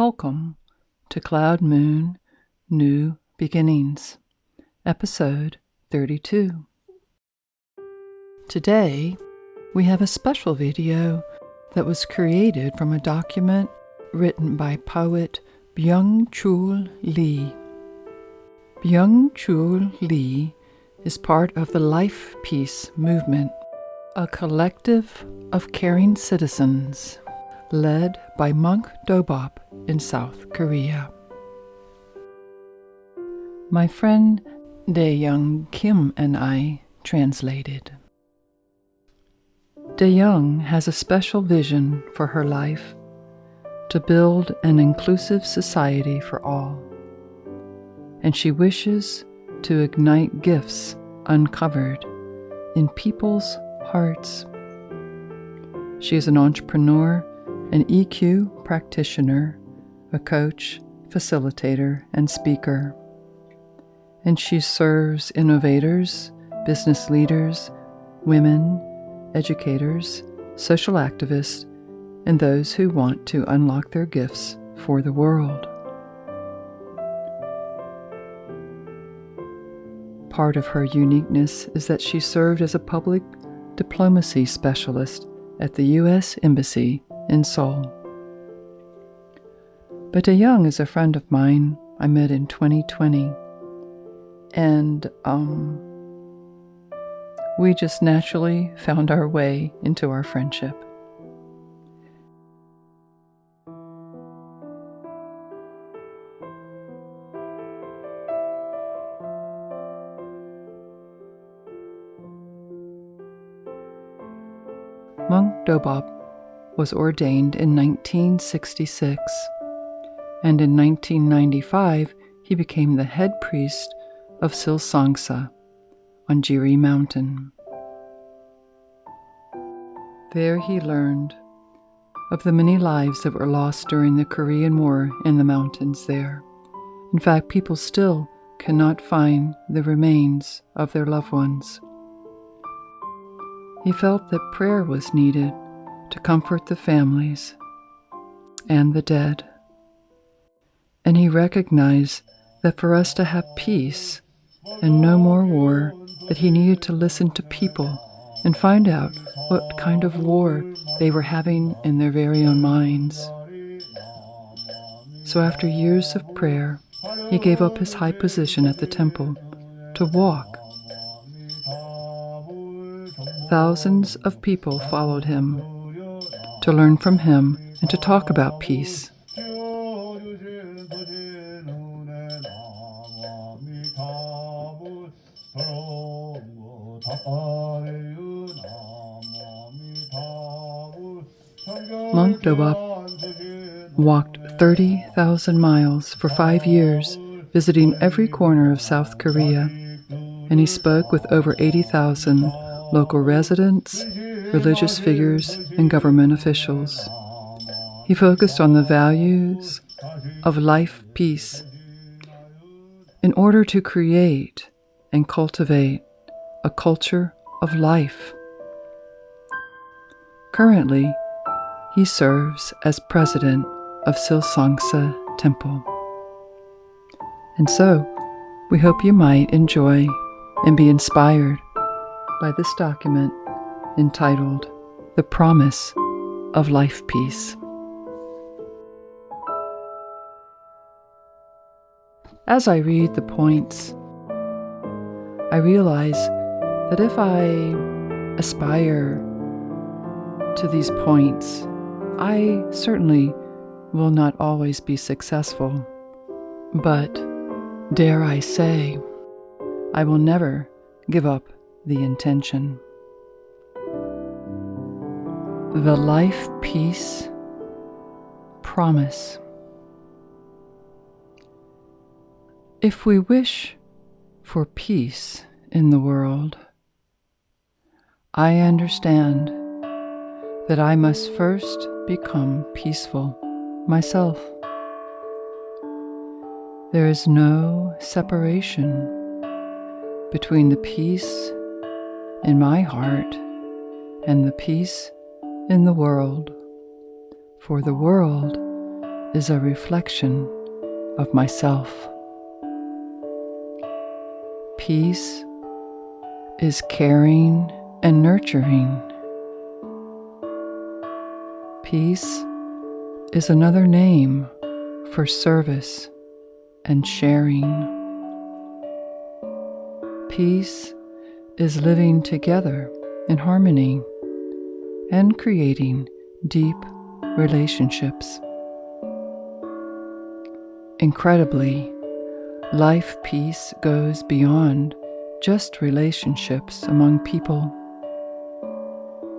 Welcome to Cloud Moon New Beginnings, Episode 32. Today, we have a special video that was created from a document written by poet Byung-Chul Lee. Byung-Chul Lee is part of the Life Peace movement, a collective of caring citizens led by Monk Do-bop in South Korea. My friend Dae-Young Kim and I translated. Dae-Young has a special vision for her life to build an inclusive society for all, and she wishes to ignite gifts uncovered in people's hearts. She is an entrepreneur, an EQ practitioner, a coach, facilitator, and speaker. And she serves innovators, business leaders, women, educators, social activists, and those who want to unlock their gifts for the world. Part of her uniqueness is that she served as a public diplomacy specialist at the U.S. Embassy in Seoul. But Dae-Young is a friend of mine I met in 2020, and we just naturally found our way into our friendship. Monk Do-bop was ordained in 1966, and in 1995 he became the head priest of Silsongsa on Jiri Mountain. There he learned of the many lives that were lost during the Korean War in the mountains there. In fact, people still cannot find the remains of their loved ones. He felt that prayer was needed to comfort the families and the dead. And he recognized that for us to have peace and no more war, that he needed to listen to people and find out what kind of war they were having in their very own minds. So after years of prayer, he gave up his high position at the temple to walk. Thousands of people followed him to learn from him and to talk about peace. Monk Do-bop walked 30,000 miles for 5 years, visiting every corner of South Korea, and he spoke with over 80,000 local residents, religious figures, and government officials. He focused on the values of life peace in order to create and cultivate a culture of life. Currently, he serves as president of Silsongsa Temple. And so, we hope you might enjoy and be inspired by this document entitled The Promise of Life Peace. As I read the points, I realize that if I aspire to these points, I certainly will not always be successful. But, dare I say, I will never give up the intention. The Life Peace Promise. If we wish for peace in the world, I understand that I must first become peaceful myself. There is no separation between the peace in my heart and the peace in the world, for the world is a reflection of myself. Peace is caring and nurturing. Peace is another name for service and sharing. Peace is living together in harmony and creating deep relationships. Incredibly, life peace goes beyond just relationships among people.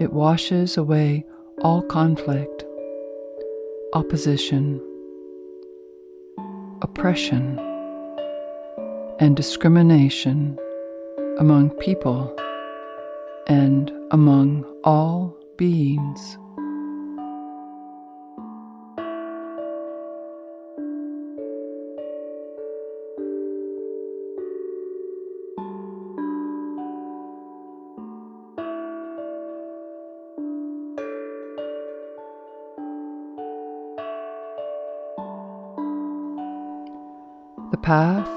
It washes away all conflict, opposition, oppression, and discrimination among people and among all beings. The path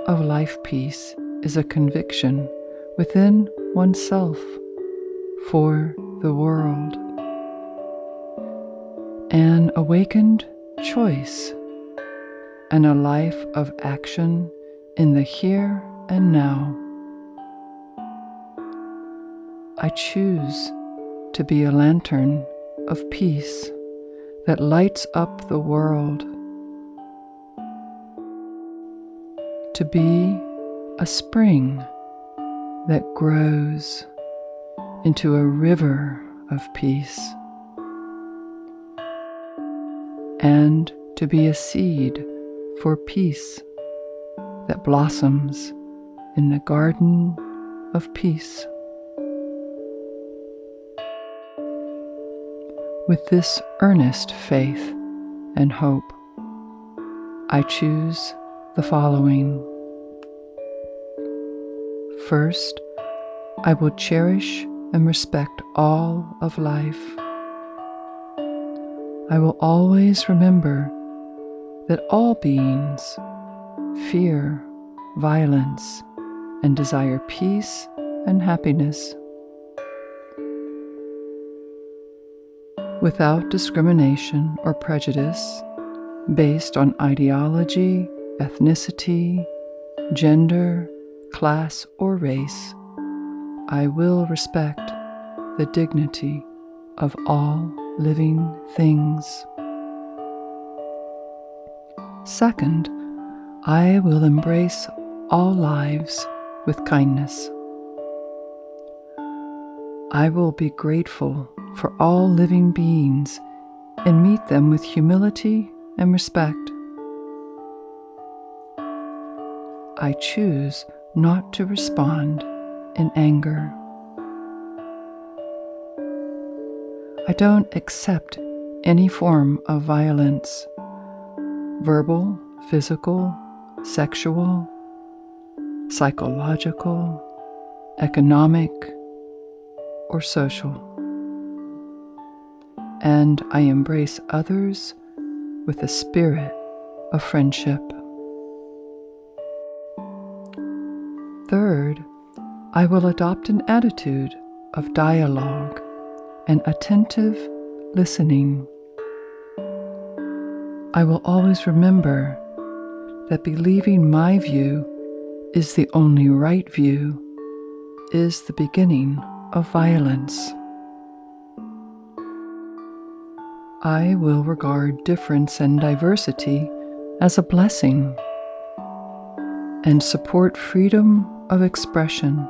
of life peace is a conviction within oneself for the world, an awakened choice, and a life of action in the here and now. I choose to be a lantern of peace that lights up the world, to be a spring that grows into a river of peace, and to be a seed for peace that blossoms in the garden of peace. With this earnest faith and hope, I choose the following. First, I will cherish and respect all of life. I will always remember that all beings fear violence and desire peace and happiness. Without discrimination or prejudice based on ideology, ethnicity, gender, class, or race, I will respect the dignity of all living things. Second, I will embrace all lives with kindness. I will be grateful for all living beings and meet them with humility and respect. I choose not to respond in anger. I don't accept any form of violence, verbal, physical, sexual, psychological, economic, or social. And I embrace others with a spirit of friendship. Third, I will adopt an attitude of dialogue and attentive listening. I will always remember that believing my view is the only right view is the beginning of violence. I will regard difference and diversity as a blessing and support freedom of expression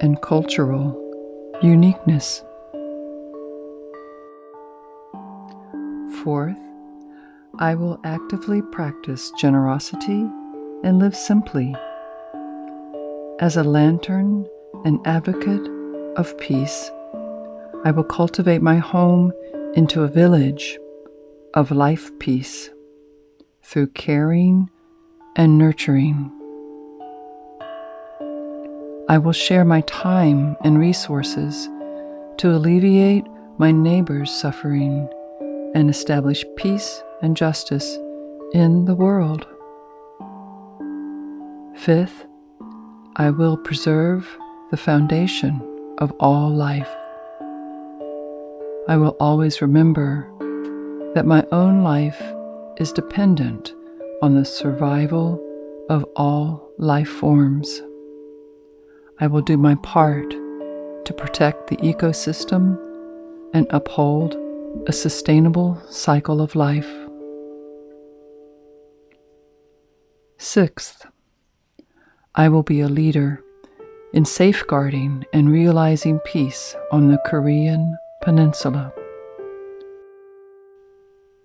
and cultural uniqueness. Fourth, I will actively practice generosity and live simply. As a lantern and advocate of peace, I will cultivate my home into a village of life peace through caring and nurturing. I will share my time and resources to alleviate my neighbor's suffering and establish peace and justice in the world. 5th, I will preserve the foundation of all life. I will always remember that my own life is dependent on the survival of all life forms. I will do my part to protect the ecosystem and uphold a sustainable cycle of life. 6th, I will be a leader in safeguarding and realizing peace on the Korean Peninsula.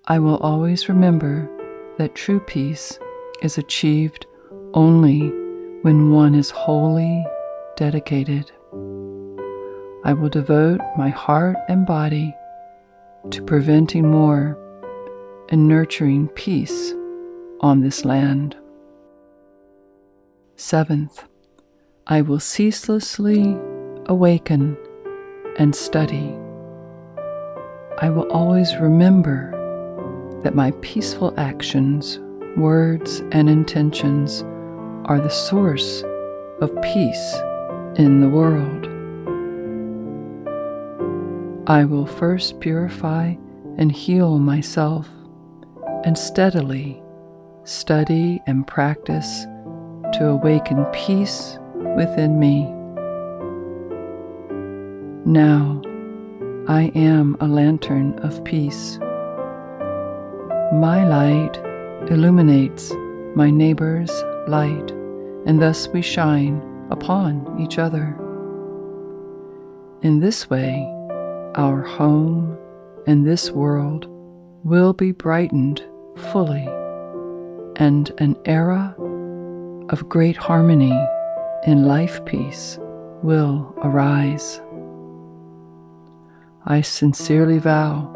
I will always remember that true peace is achieved only when one is wholly dedicated. I will devote my heart and body to preventing war and nurturing peace on this land. 7th, I will ceaselessly awaken and study. I will always remember that my peaceful actions, words, and intentions are the source of peace in the world. I will first purify and heal myself and steadily study and practice to awaken peace within me. Now, I am a lantern of peace. My light illuminates my neighbor's light, and thus we shine upon each other. In this way, our home and this world will be brightened fully, and an era of great harmony in life peace will arise. I sincerely vow,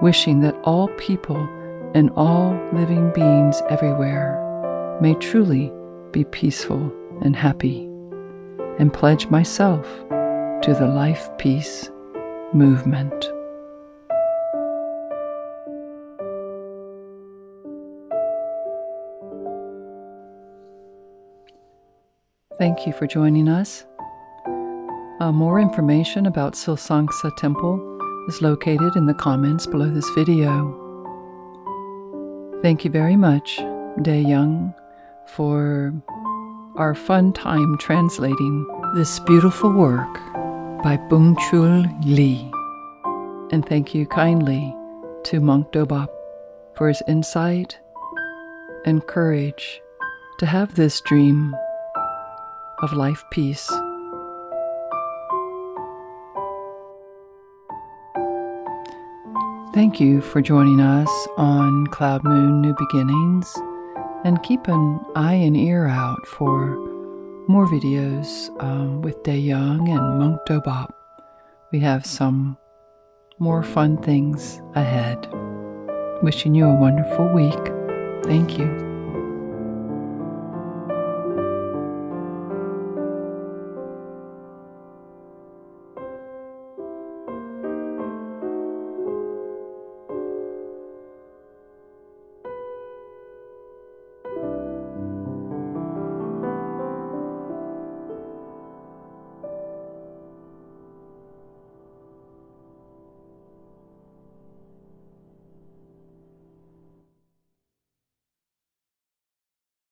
wishing that all people and all living beings everywhere may truly be peaceful and happy, and pledge myself to the Life Peace movement. Thank you for joining us. More information about Silsangsa Temple is located in the comments below this video. Thank you very much, Dae Young, for our fun time translating this beautiful work by Bung Chul Lee. And thank you kindly to Monk Dobop for his insight and courage to have this dream of life peace. Thank you for joining us on Cloud Moon New Beginnings, and keep an eye and ear out for more videos with Dae Young and Monk Dobop. We have some more fun things ahead. Wishing you a wonderful week. Thank you.